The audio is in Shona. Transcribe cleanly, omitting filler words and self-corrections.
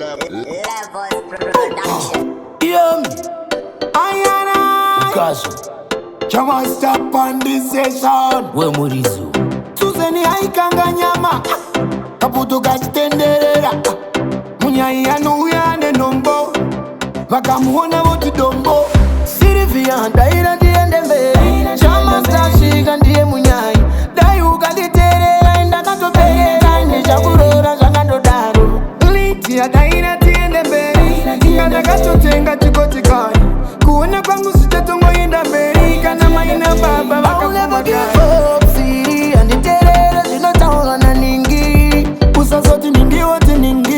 Levels production. Hear me? Ayana Kaso Chama stop on this session We Murizu Suzeni haikanga nyama Kaputu kachitenderera Munyai anu uyane nombo Wakamuona wotu dombo Sirivia ndaira ndiende mberi Chama stashika ndiye munyai Dai ukanditerera indakatopera Nishakurora zvakandodaro Litia daira tiende mberi Ndakatotenga chikotikari Kuona kwangu sichatongoenda mberi Kana maina baba wakakubakari Siri anditerera zvinotaura naningi Usazoti ningi wote ningi